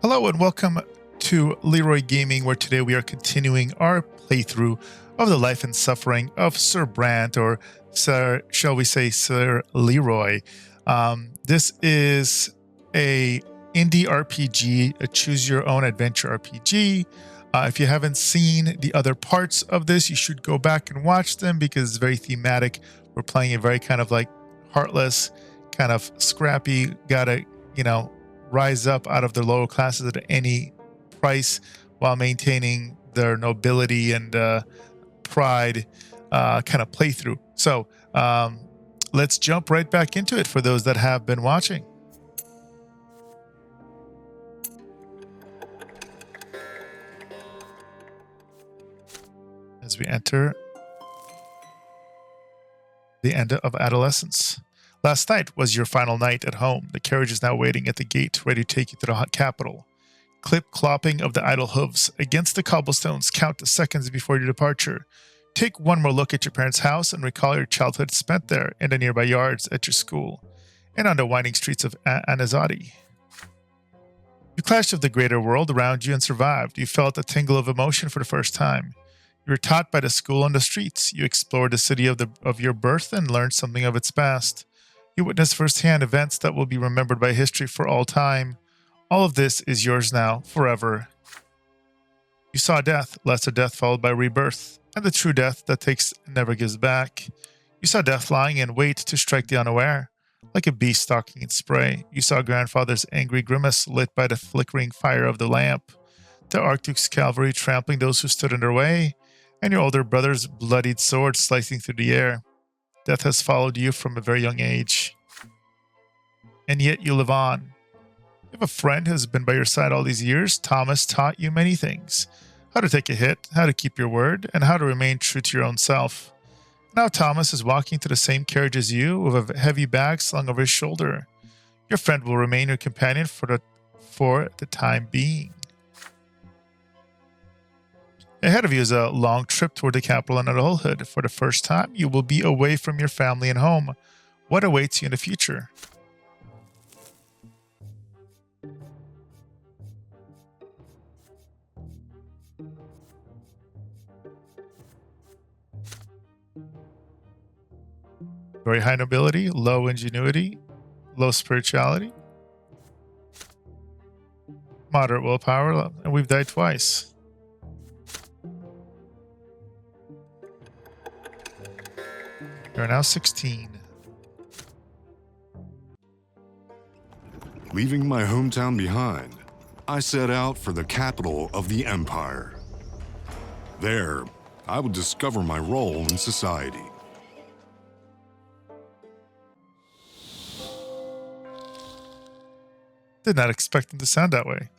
Hello and welcome to Leeroy Gaming, where today we are continuing our playthrough of the life and suffering of Sir Brante, or Sir, shall we say, Sir Leeroy. This is a indie RPG, a choose-your-own adventure RPG. If you haven't seen the other parts of this, you should go back and watch them because it's very thematic. We're playing a very kind of like heartless, kind of scrappy, gotta, rise up out of the lower classes at any price while maintaining their nobility and pride kind of playthrough. So let's jump right back into it for those that have been watching. As we enter the end of adolescence. Last night was your final night at home. The carriage is now waiting at the gate, ready to take you to the capital. Clip-clopping of the idle hooves against the cobblestones count the seconds before your departure. Take one more look at your parents' house and recall your childhood spent there in the nearby yards at your school and on the winding streets of Anazati. You clashed with the greater world around you and survived. You felt a tingle of emotion for the first time. You were taught by the school on the streets. You explored the city of your birth and learned something of its past. You witnessed firsthand events that will be remembered by history for all time. All of this is yours now, forever. You saw death, lesser death followed by rebirth, and the true death that takes and never gives back. You saw death lying in wait to strike the unaware, like a beast stalking its prey. You saw grandfather's angry grimace lit by the flickering fire of the lamp, the Arctic's cavalry trampling those who stood in their way, and your older brother's bloodied sword slicing through the air. Death has followed you from a very young age. And yet you live on. You have a friend who has been by your side all these years. Thomas taught you many things. How to take a hit, how to keep your word, and how to remain true to your own self. Now Thomas is walking to the same carriage as you with a heavy bag slung over his shoulder. Your friend will remain your companion for the time being. Ahead of you is a long trip toward the capital and adulthood. For the first time, you will be away from your family and home. What awaits you in the future? Very high nobility, low ingenuity, low spirituality, moderate willpower, and we've died twice. You're now 16. Leaving my hometown behind, I set out for the capital of the empire. There, I would discover my role in society. Did not expect them to sound that way.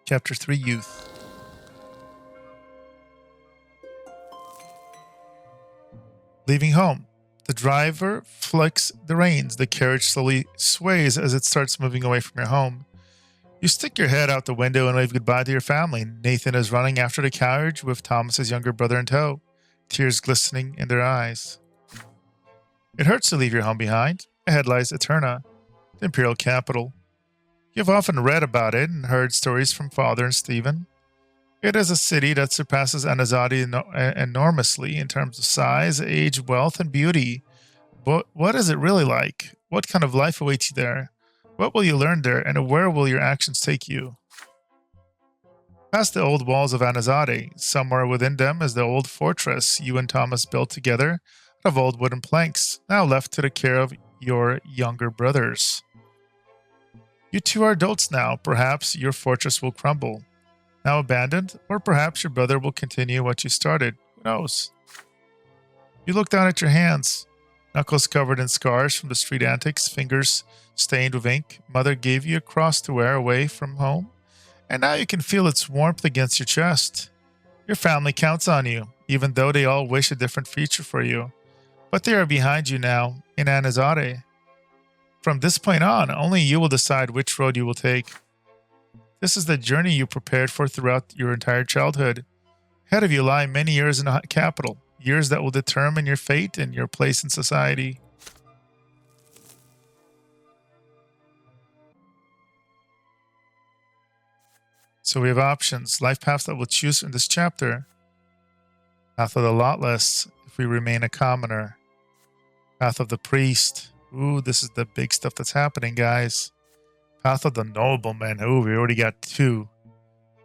Chapter 3, Youth. Leaving home. The driver flicks the reins. The carriage slowly sways as it starts moving away from your home. You stick your head out the window and wave goodbye to your family. Nathan is running after the carriage with Thomas's younger brother in tow, tears glistening in their eyes. It hurts to leave your home behind. Ahead lies Eterna, the imperial capital. You have often read about it and heard stories from Father and Stephen. It is a city that surpasses Anazati enormously in terms of size, age, wealth, and beauty. But what is it really like? What kind of life awaits you there? What will you learn there, and where will your actions take you? Past the old walls of Anazati, somewhere within them is the old fortress you and Thomas built together out of old wooden planks, now left to the care of your younger brothers. You two are adults now. Perhaps your fortress will crumble, now abandoned, or perhaps your brother will continue what you started. Who knows? You look down at your hands, knuckles covered in scars from the street antics, fingers stained with ink. Mother gave you a cross to wear away from home, and now you can feel its warmth against your chest. Your family counts on you, even though they all wish a different future for you. But they are behind you now, in Anazade. From this point on, only you will decide which road you will take. This is the journey you prepared for throughout your entire childhood. Ahead of you lie many years in the capital, years that will determine your fate and your place in society. So we have options. Life paths that we'll choose in this chapter. Path of the Lotless, if we remain a commoner. Path of the Priest. Ooh, this is the big stuff that's happening, guys. Path of the Nobleman. Ooh, we already got two.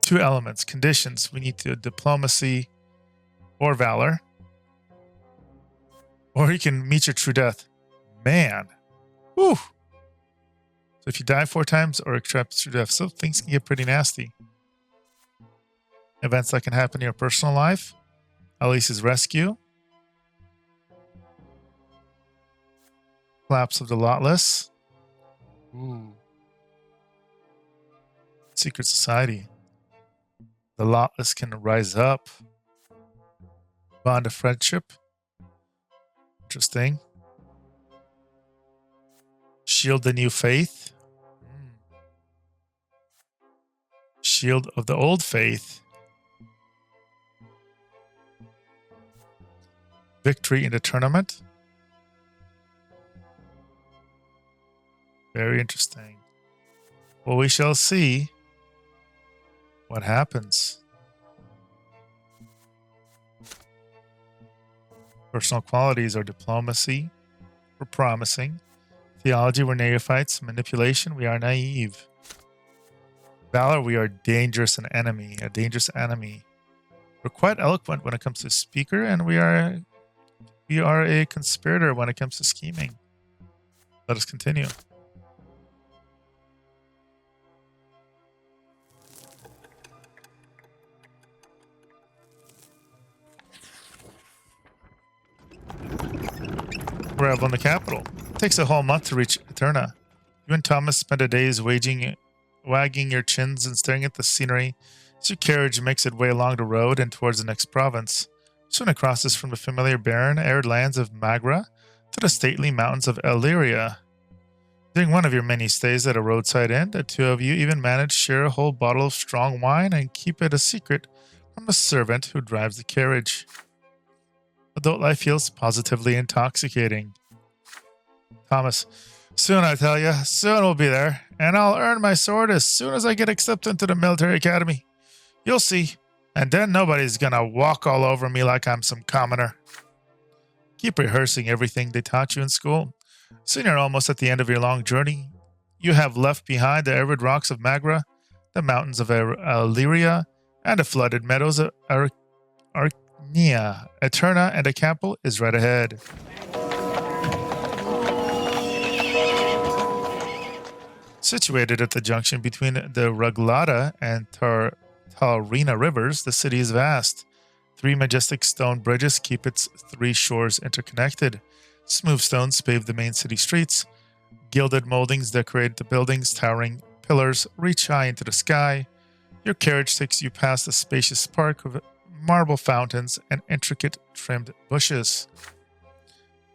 Two elements. Conditions. We need to diplomacy or valor. Or you can meet your true death. Man. Whew. So if you die 4 times or accept true death, so things can get pretty nasty. Events that can happen in your personal life. Alice's rescue. Collapse of the Lotless. Ooh. Secret society. The Lotless can rise up. Bond of friendship. Interesting. Shield the new faith. Shield of the old faith. Victory in the tournament. Very interesting. Well, we shall see what happens. Personal qualities are diplomacy. We're promising. Theology, we're neophytes. Manipulation, we are naive. Valor, we are dangerous and enemy. A dangerous enemy. We're quite eloquent when it comes to speaker, and we are a conspirator when it comes to scheming. Let us continue. Arrival in the capital. It takes a whole month to reach Eterna. You and Thomas spend a days wagging your chins and staring at the scenery as your carriage makes its way along the road and towards the next province. Soon it crosses from the familiar barren, arid lands of Magra to the stately mountains of Illyria. During one of your many stays at a roadside inn, the two of you even manage to share a whole bottle of strong wine and keep it a secret from a servant who drives the carriage. Adult life feels positively intoxicating. Thomas, soon I tell you, soon we'll be there, and I'll earn my sword as soon as I get accepted into the military academy. You'll see, and then nobody's gonna walk all over me like I'm some commoner. Keep rehearsing everything they taught you in school. Soon you're almost at the end of your long journey. You have left behind the arid rocks of Magra, the mountains of Illyria, and the flooded meadows of Arcnia. Eterna and the capital is right ahead. Situated at the junction between the Ruglada and Taurina rivers, the city is vast. 3 majestic stone bridges keep its 3 shores interconnected. Smooth stones pave the main city streets. Gilded moldings decorate the buildings. Towering pillars reach high into the sky. Your carriage takes you past a spacious park with marble fountains and intricate trimmed bushes.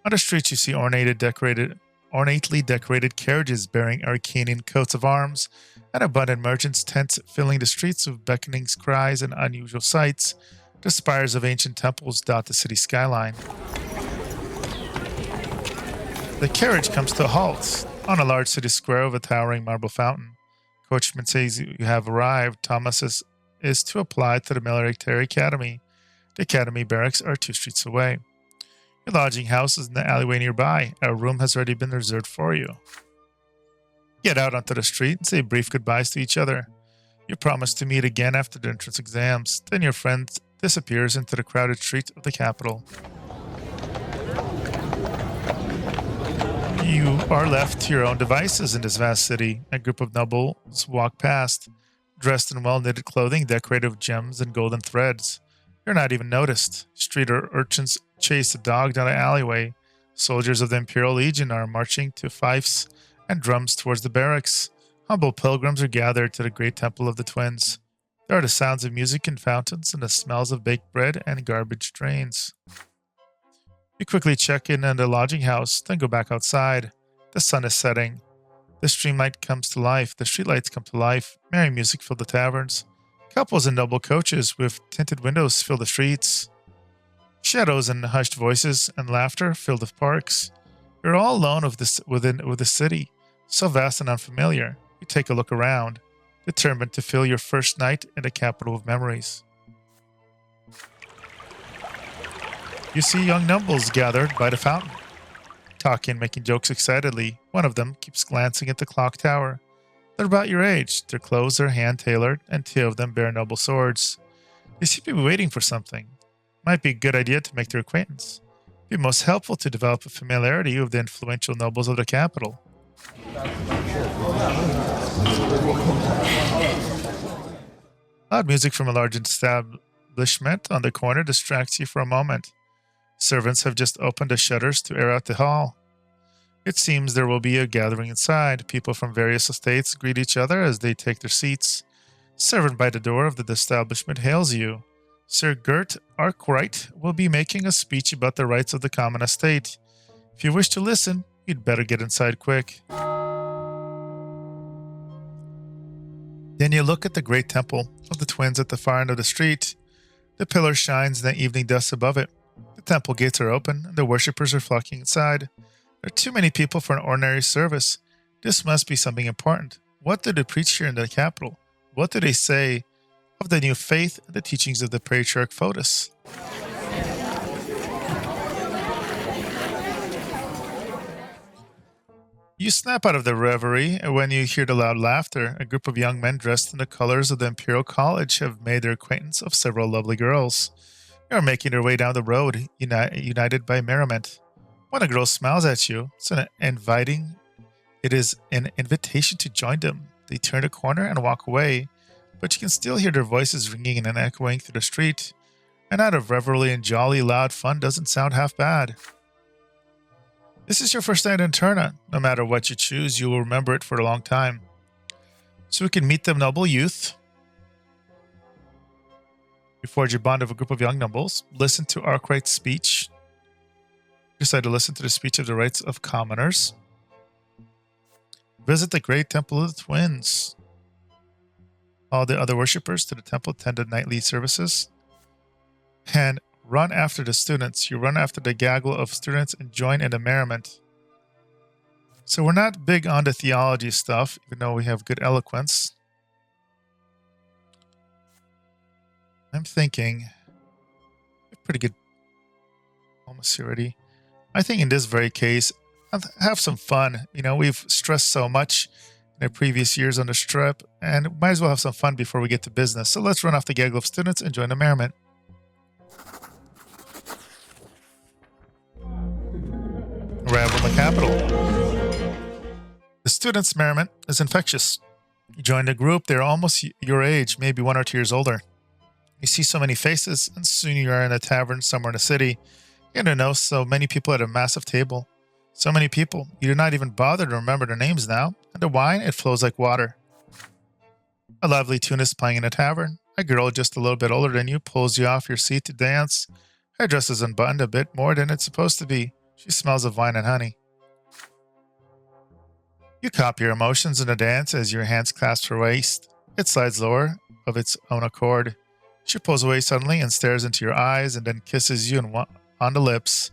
On the streets you see ornately decorated carriages bearing Arcanian coats of arms, and abundant merchants' tents filling the streets with beckoning cries and unusual sights. The spires of ancient temples dot the city skyline. The carriage comes to a halt on a large city square with a towering marble fountain. Coachman says you have arrived. Thomas is to apply to the military academy. The academy barracks are 2 streets away. Your lodging house is in the alleyway nearby. A room has already been reserved for you. Get out onto the street and say brief goodbyes to each other. You promise to meet again after the entrance exams. Then your friend disappears into the crowded streets of the capital. You are left to your own devices in this vast city. A group of nobles walk past, dressed in well-knitted clothing decorated with gems and golden threads. You're not even noticed. Street urchins chase a dog down an alleyway. Soldiers of the Imperial Legion are marching to fifes and drums towards the barracks. Humble pilgrims are gathered to the great temple of the twins. There are the sounds of music and fountains and the smells of baked bread and garbage drains. You quickly check in the lodging house, then go back outside. The sun is setting. The streetlights come to life. Merry music fill the taverns. Couples in double coaches with tinted windows fill the streets. Shadows and hushed voices and laughter fill the parks. You're all alone within the city, so vast and unfamiliar. You take a look around. determined to fill your first night in the capital of memories. You see young nobles gathered by the fountain, talking, making jokes excitedly. One of them keeps glancing at the clock tower. They're about your age. Their clothes are hand-tailored, and 2 of them bear noble swords. They seem to be waiting for something. Might be a good idea to make their acquaintance. Be most helpful to develop a familiarity with the influential nobles of the capital. Loud music from a large establishment on the corner distracts you for a moment. Servants have just opened the shutters to air out the hall. It seems there will be a gathering inside. People from various estates greet each other as they take their seats. Servant by the door of the establishment hails you. Sir Gert Arkwright will be making a speech about the rights of the common estate. If you wish to listen, you'd better get inside quick. Then you look at the great temple of the twins at the far end of the street. The pillar shines in the evening dust above it. The temple gates are open, and the worshippers are flocking inside. There are too many people for an ordinary service. This must be something important. What do they preach here in the capital? What do they say of the new faith and the teachings of the patriarch Fotis? You snap out of the reverie when you hear the loud laughter. A group of young men dressed in the colors of the Imperial College have made their acquaintance of several lovely girls. They are making their way down the road, united by merriment. When a girl smiles at you, it is an invitation to join them. They turn a corner and walk away, but you can still hear their voices ringing and echoing through the street. A night of revelry and jolly loud fun doesn't sound half bad. This is your first night in Turna. No matter what you choose, you will remember it for a long time. So we can meet the noble youth. You forge a bond of a group of young nobles. Listen to Arkwright's speech. Decide to listen to the speech of the rights of commoners. Visit the great temple of the twins. All the other worshippers to the temple attend the nightly services. And run after the students. You run after the gaggle of students and join in the merriment. So we're not big on the theology stuff, even though we have good eloquence. I'm thinking pretty good almost already. I think in this very case, have some fun. You know, we've stressed so much in the previous years on the strip, and might as well have some fun before we get to business. So let's run off the gaggle of students and join the merriment. Arrival in the capital. The students' merriment is infectious. You join the group, they're almost your age, maybe 1 or 2 years older. You see so many faces, and soon you are in a tavern somewhere in the city. You don't know so many people at a massive table. So many people, you do not even bother to remember their names now, and the wine, it flows like water. A lively tune is playing in a tavern. A girl just a little bit older than you pulls you off your seat to dance. Her dress is unbuttoned a bit more than it's supposed to be. She smells of wine and honey. You copy your emotions in the dance as your hands clasp her waist. It slides lower of its own accord. She pulls away suddenly and stares into your eyes and then kisses you on the lips.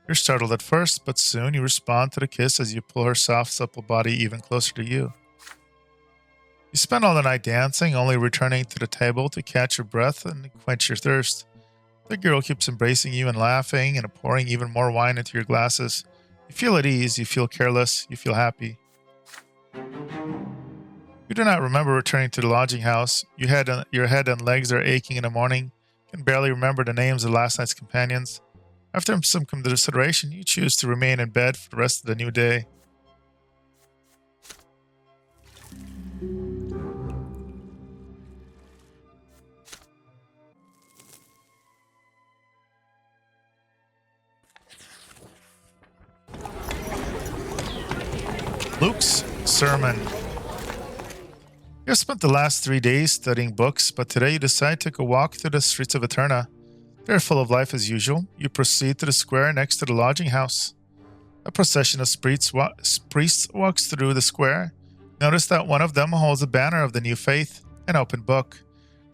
You're startled at first, but soon you respond to the kiss as you pull her soft, supple body even closer to you. You spend all the night dancing, only returning to the table to catch your breath and quench your thirst. The girl keeps embracing you and laughing and pouring even more wine into your glasses. You feel at ease, you feel careless, you feel happy. You do not remember returning to the lodging house. Your head and legs are aching in the morning. You can barely remember the names of last night's companions. After some consideration, you choose to remain in bed for the rest of the new day. Luke's sermon. You have spent the last 3 days studying books, but today you decide to take a walk through the streets of Eterna. They're full of life as usual. You proceed to the square next to the lodging house. A procession of priests walks through the square. Notice that one of them holds a banner of the new faith, an open book.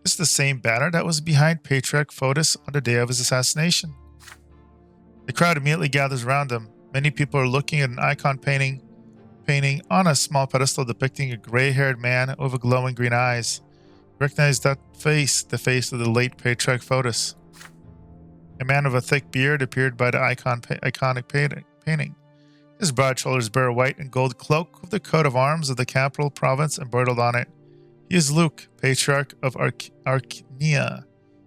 This is the same banner that was behind Patriarch Fotis on the day of his assassination. The crowd immediately gathers around him. Many people are looking at an icon painting painting on a small pedestal depicting a gray-haired man with glowing green eyes. Recognize that face, the face of the late patriarch Fotis. A man with a thick beard appeared by the iconic painting. His broad shoulders bear a white and gold cloak with the coat of arms of the capital province embroidered on it. He is Luke, patriarch of Archnia.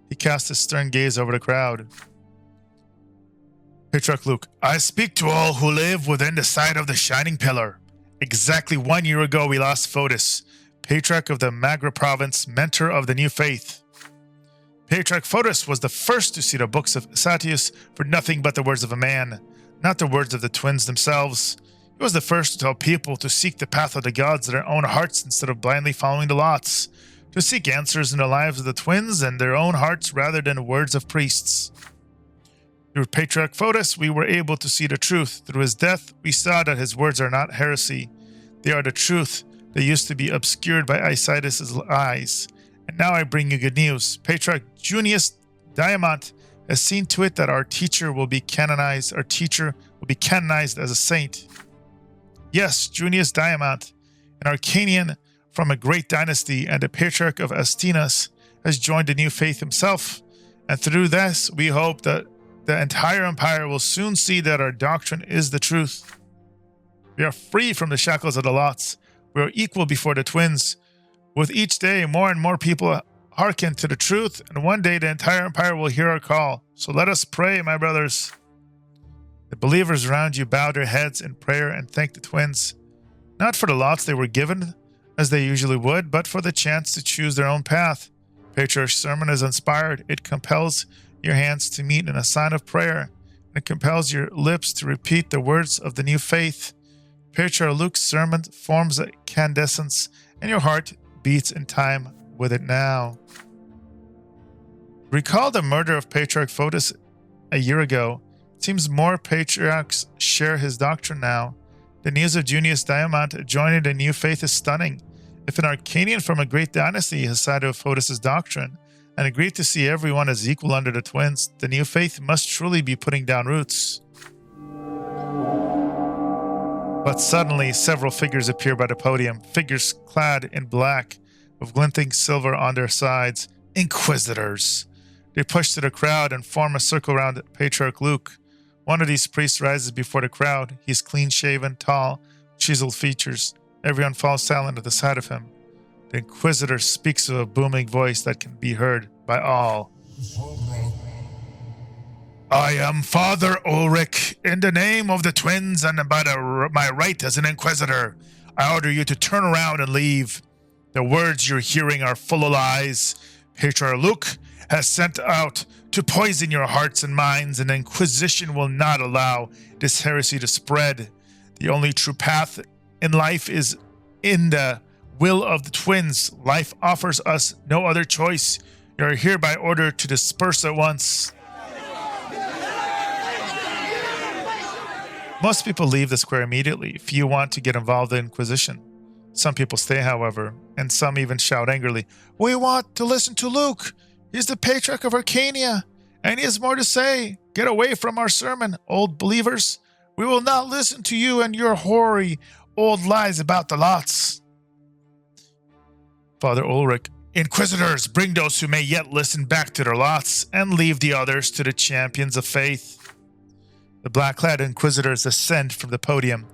He cast a stern gaze over the crowd. Patriarch Luke, I speak to all who live within the sight of the shining pillar. Exactly 1 year ago we lost Fotis, patriarch of the Magra province, mentor of the new faith. Patriarch Fotis was the first to see the books of Satius for nothing but the words of a man, not the words of the twins themselves. He was the first to tell people to seek the path of the gods in their own hearts instead of blindly following the lots, to seek answers in the lives of the twins and their own hearts rather than the words of priests. Through Patriarch Fotis, we were able to see the truth. Through his death, we saw that his words are not heresy. They are the truth. They used to be obscured by Isitis' eyes. And now I bring you good news. Patriarch Junius Diamant has seen to it that our teacher will be canonized. Our teacher will be canonized as a saint. Yes, Junius Diamant, an Arcanian from a great dynasty and a patriarch of Astinas, has joined the new faith himself. And through this, we hope that the entire empire will soon see that our doctrine is the truth. We are free from the shackles of the lots. We are equal before the twins. With each day, more and more people hearken to the truth, and one day the entire empire will hear our call. So let us pray, my brothers. The believers around you bow their heads in prayer and thank the twins, not for the lots they were given, as they usually would, but for the chance to choose their own path. Patriarch's sermon is inspired. It compels your hands to meet in a sign of prayer, and it compels your lips to repeat the words of the new faith. Patriarch Luke's sermon forms a candescence, and your heart beats in time with it now. Recall the murder of Patriarch Fotis a year ago. It seems more patriarchs share his doctrine now. The news of Junius Diamant joining the new faith is stunning. If an Arcanian from a great dynasty has sided with Fotis' doctrine and agreed to see everyone as equal under the twins, the new faith must truly be putting down roots. But suddenly, several figures appear by the podium, figures clad in black, with glinting silver on their sides. Inquisitors! They push to the crowd and form a circle around Patriarch Luke. One of these priests rises before the crowd. He is clean-shaven, tall, chiseled features. Everyone falls silent at the sight of him. The Inquisitor speaks with a booming voice that can be heard by all. I am Father Ulrich, in the name of the twins and by my right as an Inquisitor. I order you to turn around and leave. The words you're hearing are full of lies. Patriarch Luke has sent out to poison your hearts and minds, and the Inquisition will not allow this heresy to spread. The only true path in life is in the will of the twins. Life offers us no other choice. You are hereby ordered to disperse at once. Most people leave the square immediately. Few want to get involved in the Inquisition. Some people stay, however, and some even shout angrily, "We want to listen to Luke. He's the Patriarch of Arcania, and he has more to say. Get away from our sermon, old believers. We will not listen to you and your hoary old lies about the lots." Father Ulrich, Inquisitors, bring those who may yet listen back to their lots, and leave the others to the champions of faith. The black-clad Inquisitors ascend from the podium,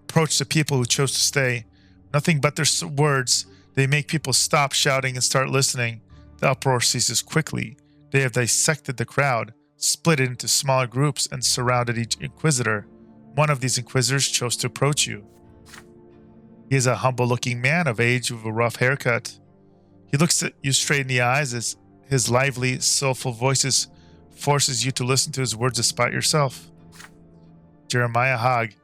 approach the people who chose to stay. Nothing but their words. They make people stop shouting and start listening. The uproar ceases quickly. They have dissected the crowd, split it into smaller groups, and surrounded each Inquisitor. One of these Inquisitors chose to approach you. He is a humble-looking man of age with a rough haircut. He looks at you straight in the eyes as his lively, soulful voice forces you to listen to his words despite yourself. Jeremiah Haag.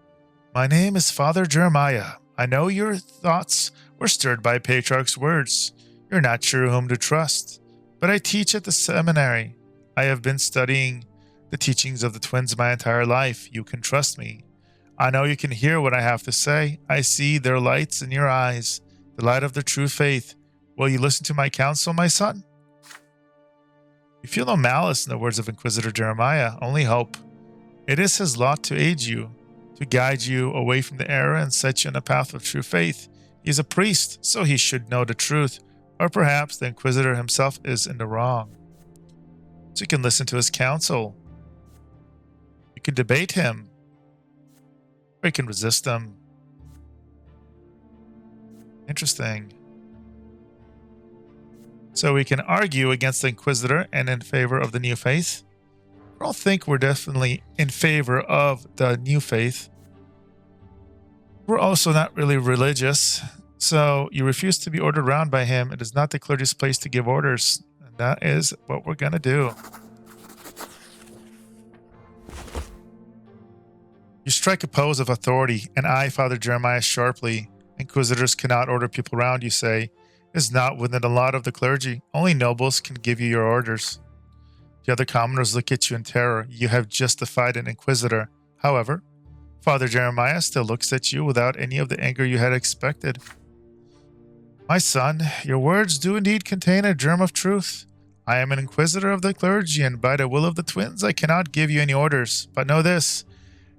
My name is Father Jeremiah. I know your thoughts were stirred by Patriarch's words. You're not sure whom to trust. But I teach at the seminary. I have been studying the teachings of the twins my entire life. You can trust me. I know you can hear what I have to say. I see their lights in your eyes, the light of the true faith. Will you listen to my counsel, my son? You feel no malice in the words of Inquisitor Jeremiah, only hope. It is his lot to aid you, to guide you away from the error and set you on the path of true faith. He is a priest, so he should know the truth. Or perhaps the Inquisitor himself is in the wrong. So you can listen to his counsel. You can debate him. Or you can resist him. Interesting. So we can argue against the Inquisitor and in favor of the new faith. I don't think we're definitely in favor of the new faith. We're also not really religious. So you refuse to be ordered around by him. It is not the clergy's place to give orders. And that is what we're going to do. You strike a pose of authority, and I, Father Jeremiah, sharply. Inquisitors cannot order people around, you say. It is not within the lot of the clergy. Only nobles can give you your orders. The other commoners look at you in terror. You have justified an inquisitor. However, Father Jeremiah still looks at you without any of the anger you had expected. My son, your words do indeed contain a germ of truth. I am an inquisitor of the clergy, and by the will of the twins, I cannot give you any orders. But know this,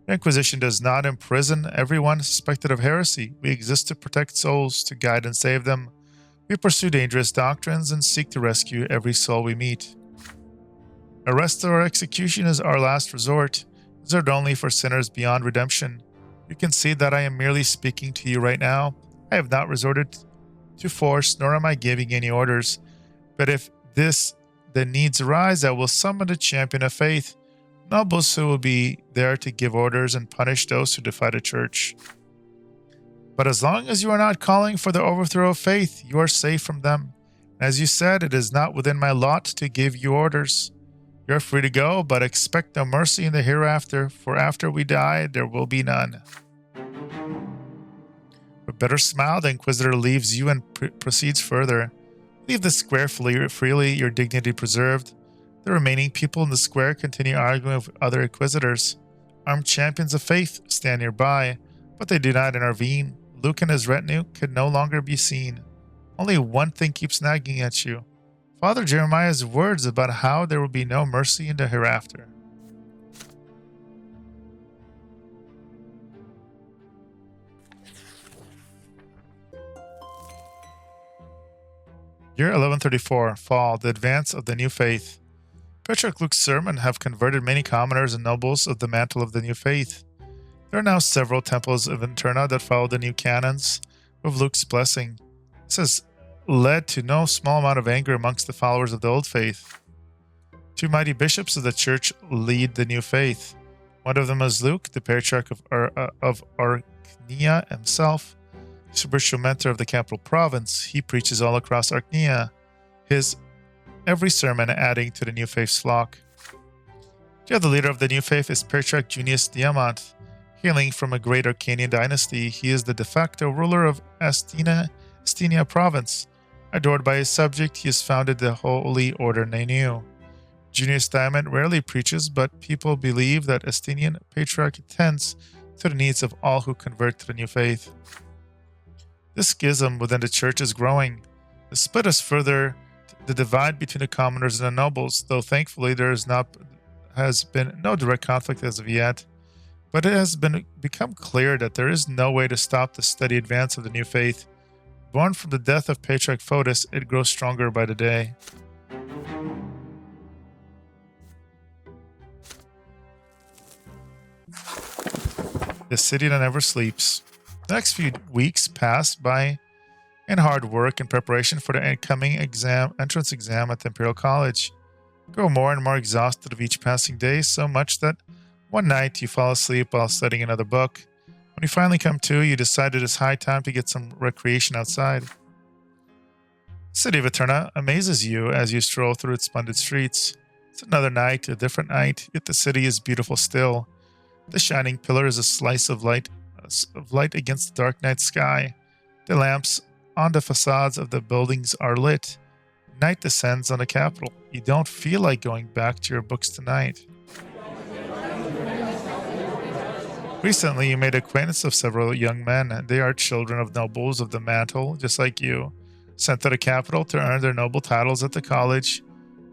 the Inquisition does not imprison everyone suspected of heresy. We exist to protect souls, to guide and save them. We pursue dangerous doctrines and seek to rescue every soul we meet. Arrest or execution is our last resort, reserved only for sinners beyond redemption. You can see that I am merely speaking to you right now. I have not resorted to force, nor am I giving any orders. But if the needs arise, I will summon the champion of faith, nobles who will be there to give orders and punish those who defy the church. But as long as you are not calling for the overthrow of faith, you are safe from them. As you said, it is not within my lot to give you orders. You are free to go, but expect no mercy in the hereafter, for after we die, there will be none. With better smile, the Inquisitor leaves you and proceeds further. Leave the square freely, your dignity preserved. The remaining people in the square continue arguing with other Inquisitors. Armed champions of faith stand nearby, but they do not intervene. Luke and his retinue could no longer be seen. Only one thing keeps nagging at you. Father Jeremiah's words about how there will be no mercy in the hereafter. Year 1134, Fall, the advance of the new faith. Patriarch Luke's sermon have converted many commoners and nobles of the mantle of the new faith. There are now several temples of Interna that follow the new canons of Luke's blessing. This has led to no small amount of anger amongst the followers of the old faith. Two mighty bishops of the church lead the new faith. One of them is Luke, the patriarch of Archnia himself, spiritual mentor of the capital province. He preaches all across Archnia, his every sermon adding to the new faith's flock. The other leader of the new faith is Patriarch Junius Diamant. Hailing from a great Arcanian dynasty, he is the de facto ruler of Astinia province. Adored by his subject, he has founded the Holy Order Nanu. Junius Diamant rarely preaches, but people believe that Astinian Patriarch attends to the needs of all who convert to the new faith. This schism within the church is growing. The split is further the divide between the commoners and the nobles, though thankfully there has been no direct conflict as of yet. But it has become clear that there is no way to stop the steady advance of the new faith. Born from the death of Patriarch Fotis, it grows stronger by the day. The city that never sleeps. The next few weeks pass by in hard work in preparation for the incoming entrance exam at the Imperial College. You grow more and more exhausted of each passing day, so much that one night you fall asleep while studying another book. When you finally come to, you decide it is high time to get some recreation outside. The city of Eterna amazes you as you stroll through its splendid streets. It's another night, a different night, yet the city is beautiful still. The shining pillar is a slice of light against the dark night sky. The lamps on the facades of the buildings are lit. Night descends on the capital. You don't feel like going back to your books tonight. Recently, you made acquaintance of several young men. They are children of nobles of the mantle, just like you, sent to the capital to earn their noble titles at the college.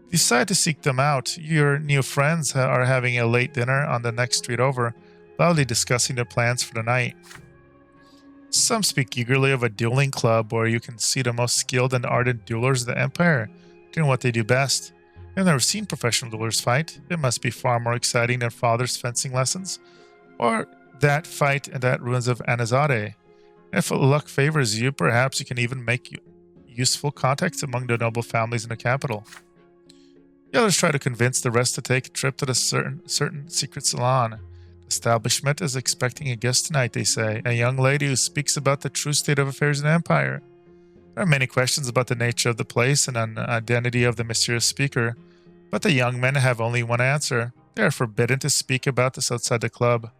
You decide to seek them out. Your new friends are having a late dinner on the next street over. loudly discussing their plans for the night. Some speak eagerly of a dueling club where you can see the most skilled and ardent duelers of the Empire doing what they do best. I've never seen professional duelers fight. It must be far more exciting than father's fencing lessons, or that fight in that ruins of Anazade. If luck favors you, perhaps you can even make useful contacts among the noble families in the capital. The others try to convince the rest to take a trip to the certain secret salon. The establishment is expecting a guest tonight, they say, a young lady who speaks about the true state of affairs in the Empire. There are many questions about the nature of the place and an identity of the mysterious speaker, but the young men have only one answer. They are forbidden to speak about this outside the club.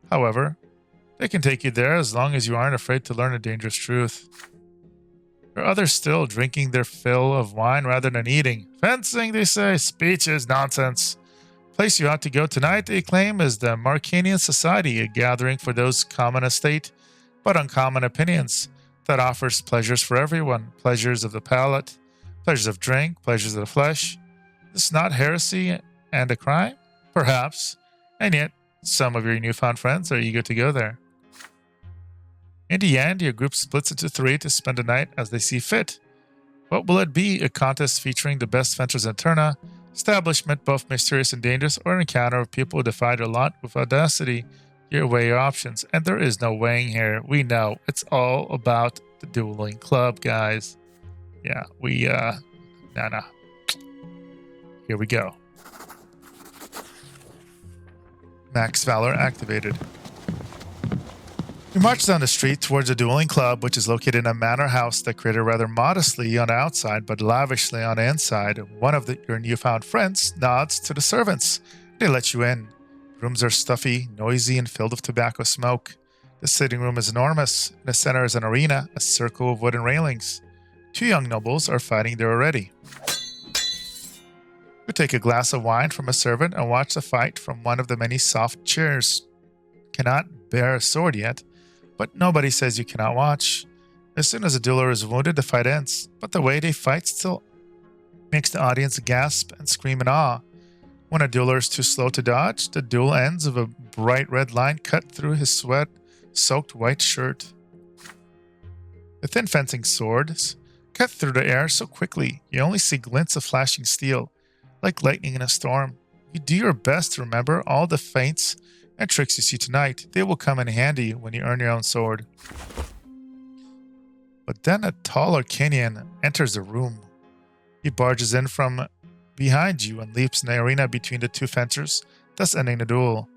However, they can take you there as long as you aren't afraid to learn a dangerous truth. There are others still drinking their fill of wine rather than eating. Fencing, they say. Speech is nonsense. The place you ought to go tonight, they claim, is the Marcanian Society, a gathering for those common estate but uncommon opinions that offers pleasures for everyone. Pleasures of the palate, pleasures of drink, pleasures of the flesh. Is this not heresy and a crime? Perhaps. And yet, some of your newfound friends are eager to go there. In the end, your group splits into 3 to spend the night as they see fit. What will it be? A contest featuring the best fencers in Turna, establishment both mysterious and dangerous, or an encounter of people who defy their lot with audacity? You weigh your options, and there is no weighing here. We know it's all about the dueling club, guys. Yeah, no. Here we go. Max Valor activated. You march down the street towards the dueling club, which is located in a manor house decorated rather modestly on the outside but lavishly on the inside. One of your newfound friends nods to the servants. They let you in. Rooms are stuffy, noisy, and filled with tobacco smoke. The sitting room is enormous. In the center is an arena, a circle of wooden railings. 2 young nobles are fighting there already. You take a glass of wine from a servant and watch the fight from one of the many soft chairs. Cannot bear a sword yet, but nobody says you cannot watch. As soon as a dueler is wounded, the fight ends, but the way they fight still makes the audience gasp and scream in awe. When a dueler is too slow to dodge, the duel ends with a bright red line cut through his sweat-soaked white shirt. The thin fencing swords cut through the air so quickly, you only see glints of flashing steel, like lightning in a storm. You do your best to remember all the feints and tricks you see tonight. They will come in handy when you earn your own sword. But then a tall Arcanian enters the room. He barges in from behind you and leaps in the arena between the 2 fencers, thus ending the duel.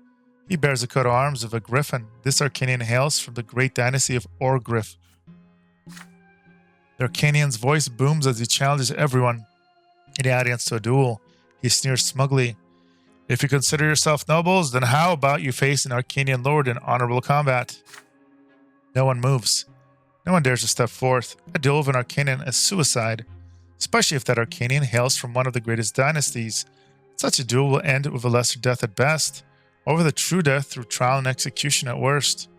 He bears the coat of arms of a griffin. This Arcanian hails from the great dynasty of Orgriff. The Arcanian's voice booms as he challenges everyone in the audience to a duel. He sneers smugly. If you consider yourself nobles, then how about you face an Arcanian lord in honorable combat? No one moves. No one dares to step forth. A duel with an Arcanian is suicide, especially if that Arcanian hails from one of the greatest dynasties. Such a duel will end with a lesser death at best, or with a true death through trial and execution at worst.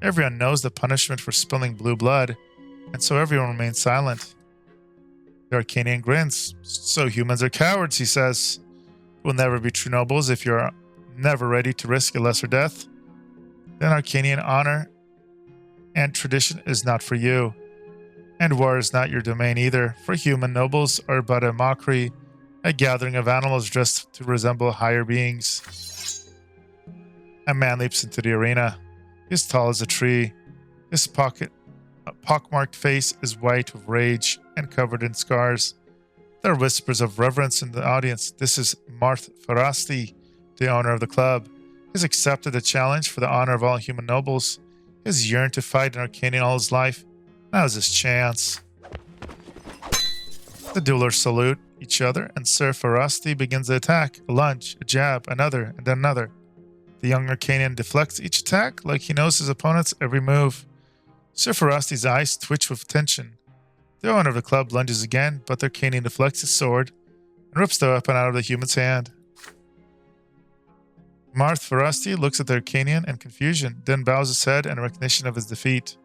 Everyone knows the punishment for spilling blue blood, and so everyone remains silent. The Arcanian grins. So humans are cowards, he says. Will never be true nobles if you're never ready to risk a lesser death. Then Arcanian honor and tradition is not for you. And war is not your domain either, for human nobles are but a mockery, a gathering of animals dressed to resemble higher beings. A man leaps into the arena. He is tall as a tree. His pockmarked face is white with rage and covered in scars. There are whispers of reverence in the audience. This is Marth Farasti, the owner of the club. He has accepted the challenge for the honor of all human nobles. He has yearned to fight an Arcanian all his life. Now is his chance. The duelers salute each other, and Sir Farasti begins the attack. A lunge, a jab, another, and then another. The young Arcanian deflects each attack like he knows his opponent's every move. Sir Farasti's eyes twitch with tension. The owner of the club lunges again, but the Arcanian deflects his sword and rips the weapon out of the human's hand. Marth Farasti looks at the Arcanian in confusion, then bows his head in recognition of his defeat.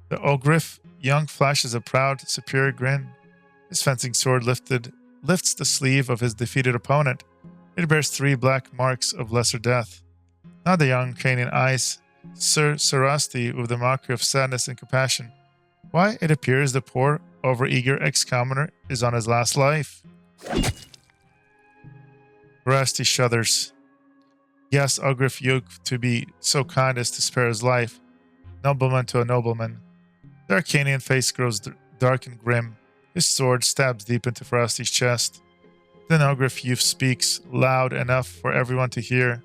The Ogriff young flashes a proud, superior grin. His fencing sword lifts the sleeve of his defeated opponent. It bears 3 black marks of lesser death. Not the young Canaan eyes Sir Sarasti with the mockery of sadness and compassion. Why, it appears the poor, overeager ex-commoner is on his last life. Sarasti shudders. Yes, Ugrif Yug to be so kind as to spare his life. Nobleman to a nobleman. The Arcanian face grows dark and grim. His sword stabs deep into Frosty's chest. Then Ugrif Youth speaks, loud enough for everyone to hear.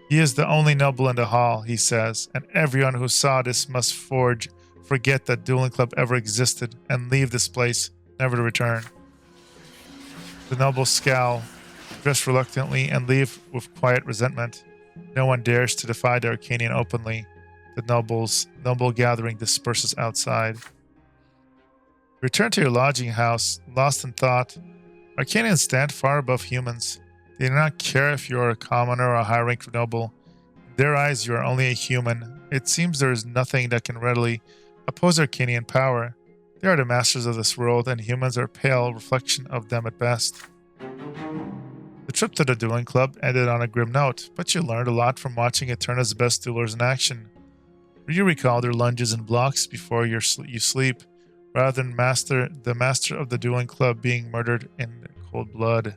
He is the only noble in the hall, he says, and everyone who saw this must forget that Dueling Club ever existed and leave this place, never to return. The nobles scowl, dress reluctantly, and leave with quiet resentment. No one dares to defy the Arcanian openly. The noble gathering disperses outside. Return to your lodging house, lost in thought. Arcanians stand far above humans. They do not care if you are a commoner or a high-ranked noble. In their eyes, you are only a human. It seems there is nothing that can readily oppose Arcanian power. They are the masters of this world, and humans are a pale reflection of them at best. The trip to the Dueling Club ended on a grim note, but you learned a lot from watching Eterna's best duelers in action. You recall their lunges and blocks before you sleep, rather than the master of the Dueling Club being murdered in cold blood.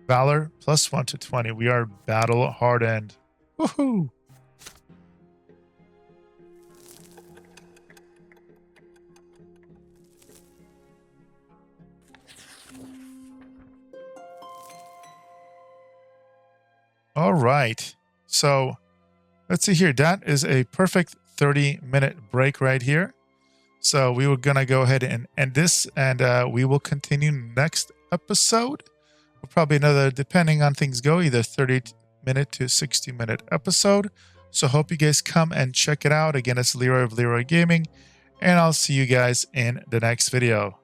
Valor +1 to 20. We are battle hardened. Woohoo! All right. So let's see here. That is a perfect 30-minute break right here. So we were going to go ahead and end this, and we will continue next episode. Probably another, depending on things go, either 30-minute to 60-minute episode. So hope you guys come and check it out. Again, it's Leeroy of Leeroy Gaming, and I'll see you guys in the next video.